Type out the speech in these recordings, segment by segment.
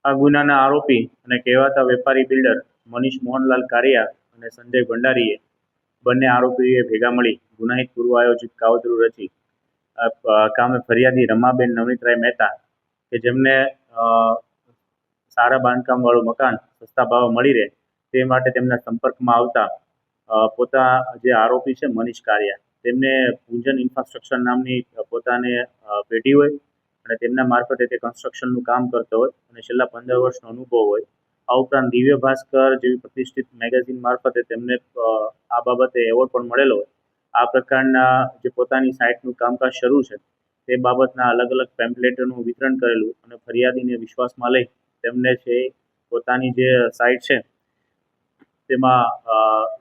આ ગુનાના આરોપી અને કહેવાતા વેપારી બિલ્ડર મનીષ મોહનલાલ કારિયા અને સંજય ભંડારીએ બંને આરોપીએ ભેગા મળી ગુનાહિત પૂર્વ આયોજિત કાવતરું રચી કામે ફરિયાદી રમાબેન નવનીતરાય મહેતા કે જેમને સારા બાંધકામ વાળું મકાન સસ્તા ભાવે મળી રહે તે માટે તેમના સંપર્કમાં આવતા પોતા જે આરોપી છે મનીષ કારિયા તેમને પૂંજન ઇન્ફ્રાસ્ટ્રક્ચર નામની પોતાને પેઢી હોય અને તેમના મારફતે તે કન્સ્ટ્રક્શનનું કામ કરતો હોય અને છેલ્લા 15 વર્ષનો અનુભવ હોય. આ ઉપરાંત દિવ્ય ભાસ્કર જેવી પ્રતિષ્ઠિત મેગેઝિન મારફતે તેમને આ બાબતે એવોર્ડ પણ મળેલો હોય. આ પ્રકારના જે પોતાની સાઇટનું કામકાજ શરૂ છે તે બાબતના અલગ અલગ પેમ્પલેટોનું વિતરણ કરેલું અને ફરિયાદીને વિશ્વાસમાં લઈ તેમને છે પોતાની જે સાઇટ છે તેમાં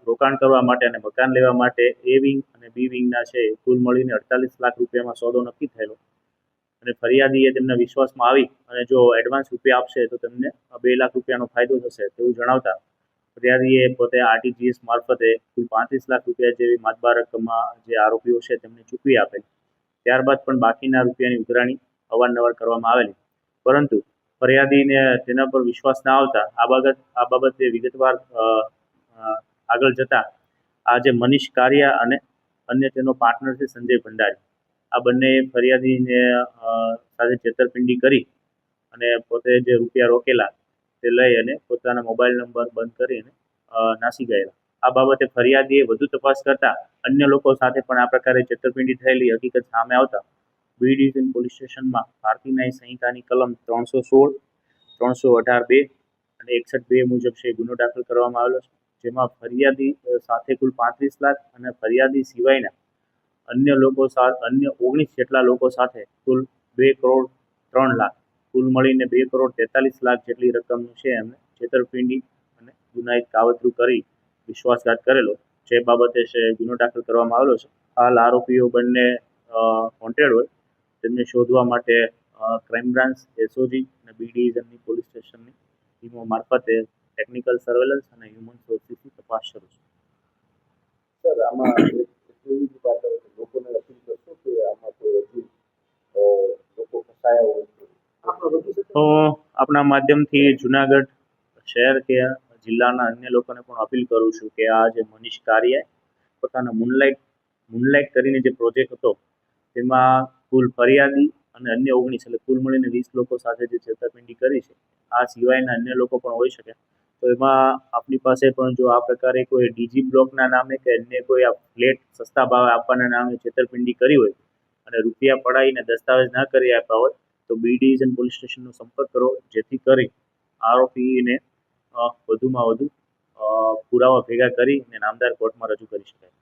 રોકાણ કરવા માટે અને મકાન લેવા માટે એ વિંગ અને બી વિંગના છે કુલ મળીને 48 લાખ રૂપિયામાં સોદો નક્કી થયેલો અને ફરિયાદીએ તેમના વિશ્વાસમાં આવી અને જો એડવાન્સ રૂપિયા આપશે તો તેમને 2 લાખ રૂપિયાનો ફાયદો થશે તેવું જણાવતા ફરિયાદીએ પોતે આરટીજીએસ મારફતે કુલ 35 લાખ રૂપિયા જેવી માતબાર રકમમાં જે આરોપીઓ છે તેમને ચૂકવી આપેલ. ત્યારબાદ પણ બાકીના રૂપિયાની ઉઘરાણી અવારનવાર કરવામાં આવેલી, પરંતુ ફરિયાદીને તેના પર વિશ્વાસ ના આવતા આ બાબતે વિગતવાર આગળ જતા આ જે મનીષ કારિયા અને અન્ય તેનો પાર્ટનર છે સંજય ભંડારી, આ બંને ફરિયાદીને સાથે છેતરપિંડી કરી અને પોતે જે રૂપિયા રોકેલા તે લઈ અને પોતાના મોબાઈલ નંબર બંધ કરીને નાસી ગયેલા. આ બાબતે ફરિયાદીએ વધુ તપાસ કરતા અન્ય લોકો સાથે પણ આ પ્રકારે છેતરપિંડી થયેલી હકીકત સામે આવતા બી ડિવિઝન પોલીસ સ્ટેશનમાં ભારતીય ન્યાય સંહિતાની કલમ 316, 318(2) અને 61(2) મુજબ છે ગુનો દાખલ કરવામાં આવેલો છે, જેમાં ફરિયાદી સાથે કુલ 35 લાખ અને ફરિયાદી સિવાયના અન્ય 19 જેટલા લોકો સાથે કુલ 2,03,00,000 કુલ મળીને 2,43,00,000 જેટલી રકમનું છે એમને છેતરપિંડી અને ગુનાહિત કાવતરું કરી વિશ્વાસઘાત કરેલો, જે બાબતે છે ગુનો દાખલ કરવામાં આવેલો છે. હાલ આરોપીઓ બંને વોન્ટેડ હોય તેમને શોધવા માટે ક્રાઇમ બ્રાન્ચ, એસઓજી અને બી ડિવિઝનની પોલીસ સ્ટેશનની ટીમો મારફતે ટેકનિકલ સર્વેલન્સ અને હ્યુમન સોર્સિસની તપાસ શરૂ છે. સર, આમાં એવી વાત લોકોને અપીલ કરશો કે આમાં કોઈ હજુ લોકો ફસાયા હોય તો આપણા માધ્યમથી જુનાગઢ શહેર કે જિલ્લાના અન્ય લોકોને પણ અપીલ કરું છું કે આ જે મનીષ કારિયા પોતાના મૂનલાઇટ કરીને જે પ્રોજેક્ટ હતો તેમાં કુલ ફરિયાદી અને અન્ય 19 એટલે કુલ મળીને 20 લોકો સાથે જે છેતરપિંડી કરી છે. આ સિવાયના અન્ય લોકો પણ હોઈ શકે, તો એમાં આપણી પાસે પણ જો આ પ્રકારે કોઈ ડીજી બ્લોકના નામે કે અન્ય કોઈ આ ફ્લેટ સસ્તા ભાવે આપવાના નામે છેતરપિંડી કરી હોય અને રૂપિયા પડાવીને દસ્તાવેજ ના કરી આપ્યા હોય તો બી ડિવિઝન પોલીસ સ્ટેશનનો સંપર્ક કરો, જેથી કરી આરોપીને વધુમાં વધુ પુરાવા ભેગા કરી અને નામદાર કોર્ટમાં રજૂ કરી શકાય.